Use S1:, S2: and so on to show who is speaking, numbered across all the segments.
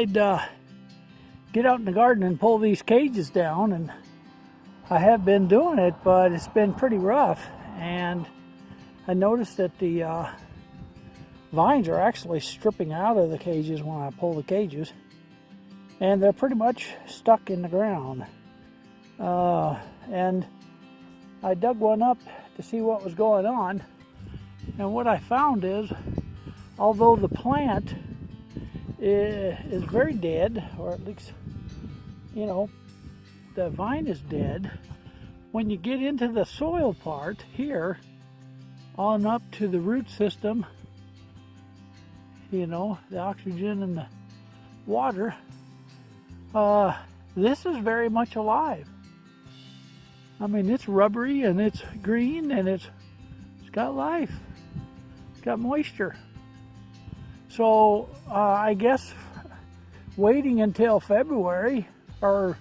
S1: I'd get out in the garden and pull these cages down, and I have been doing it, but it's been pretty rough. And I noticed that the vines are actually stripping out of the cages when I pull the cages, and they're pretty much stuck in the ground. And I dug one up to see what was going on, and what I found is, although the plant is very dead, or at least, you know, the vine is dead, when you get into the soil part here, on up to the root system, you know, the oxygen and the water, this is very much alive. I mean, it's rubbery and it's green and it's got life. It's got moisture. So I guess waiting until February or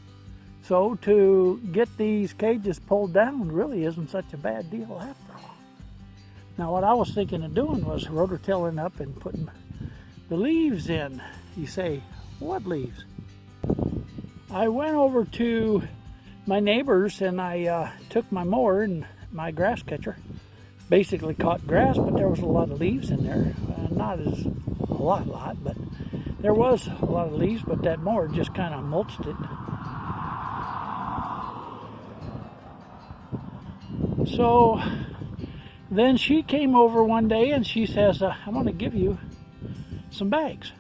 S1: so to get these cages pulled down really isn't such a bad deal after all. Now what I was thinking of doing was rototilling up and putting the leaves in. You say, what leaves? I went over to my neighbors and I took my mower and my grass catcher. Basically caught grass, but there was a lot of leaves in there. Not as a lot, but there was a lot of leaves, but that mower just kind of mulched it. So then she came over one day and she says, I'm going to give you some bags.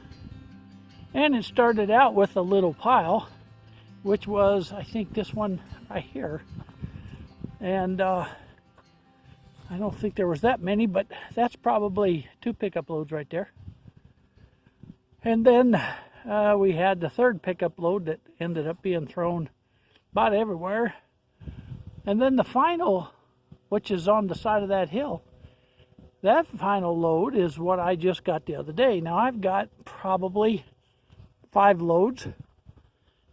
S1: And it started out with a little pile, which was, I think, this one right here. And I don't think there was that many, but that's probably 2 pickup loads right there. And then we had the third pickup load that ended up being thrown about everywhere. And then the final, which is on the side of that hill, that final load is what I just got the other day. Now I've got probably 5 loads.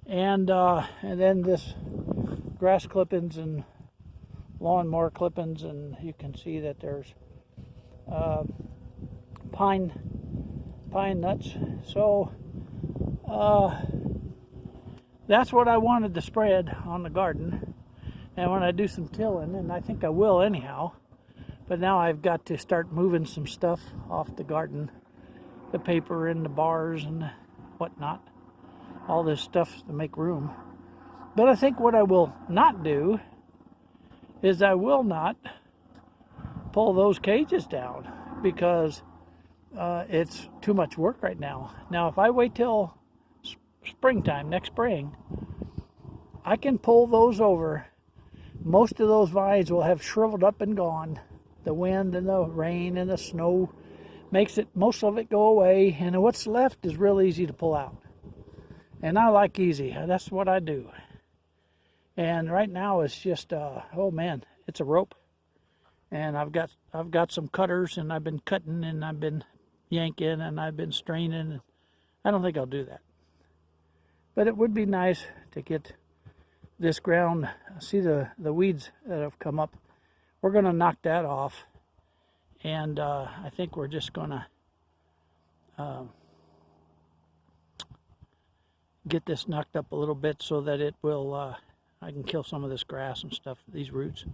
S1: And then this grass clippings and lawnmower clippings, and you can see that there's pine nuts. So that's what I wanted to spread on the garden. And when I do some tilling, and I think I will anyhow, but now I've got to start moving some stuff off the garden, the paper and the bars and whatnot, all this stuff to make room. But I think what I will not do is I will not pull those cages down, because it's too much work right now. Now, if I wait till springtime, next spring, I can pull those over. Most of those vines will have shriveled up and gone. The wind and the rain and the snow makes most of it go away, and what's left is real easy to pull out. And I like easy. That's what I do. And right now it's just, oh man, it's a rope. And I've got some cutters, and I've been cutting, and I've been yanking, and I've been straining. I don't think I'll do that. But it would be nice to get this ground. See the weeds that have come up. We're going to knock that off. And I think we're just going to get this knocked up a little bit so that it will, I can kill some of this grass and stuff, these roots,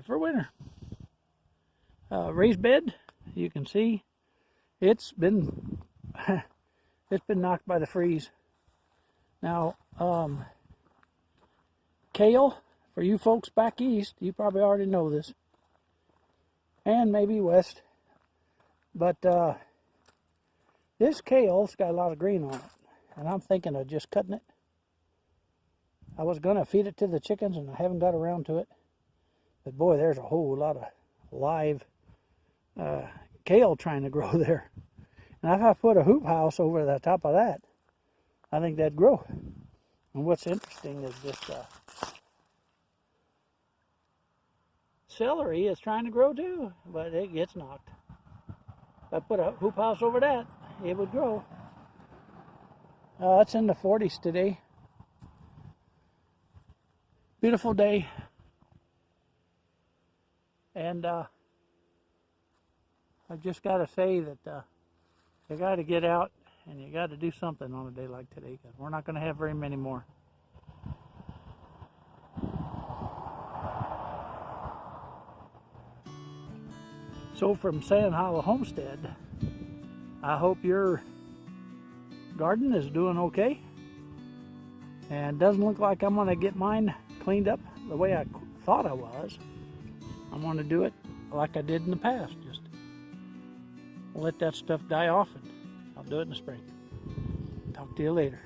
S1: for winter. Raised bed, you can see, it's been knocked by the freeze. Now, kale, for you folks back east, you probably already know this, and maybe west, but this kale's got a lot of green on it, and I'm thinking of just cutting it. I was going to feed it to the chickens, and I haven't got around to it, but boy, there's a whole lot of live kale trying to grow there. And if I put a hoop house over the top of that, I think that'd grow. And what's interesting is this celery is trying to grow too, but it gets knocked. If I put a hoop house over that, it would grow. It's in the 40s today. Beautiful day. And I've just got to say that I got to get out And you got to do something on a day like today, because we're not going to have very many more. So from Sand Hollow Homestead, I hope your garden is doing okay. And doesn't look like I'm going to get mine cleaned up the way I thought I was. I'm going to do it like I did in the past. Just let that stuff die off, and I'll do it in the spring. Talk to you later.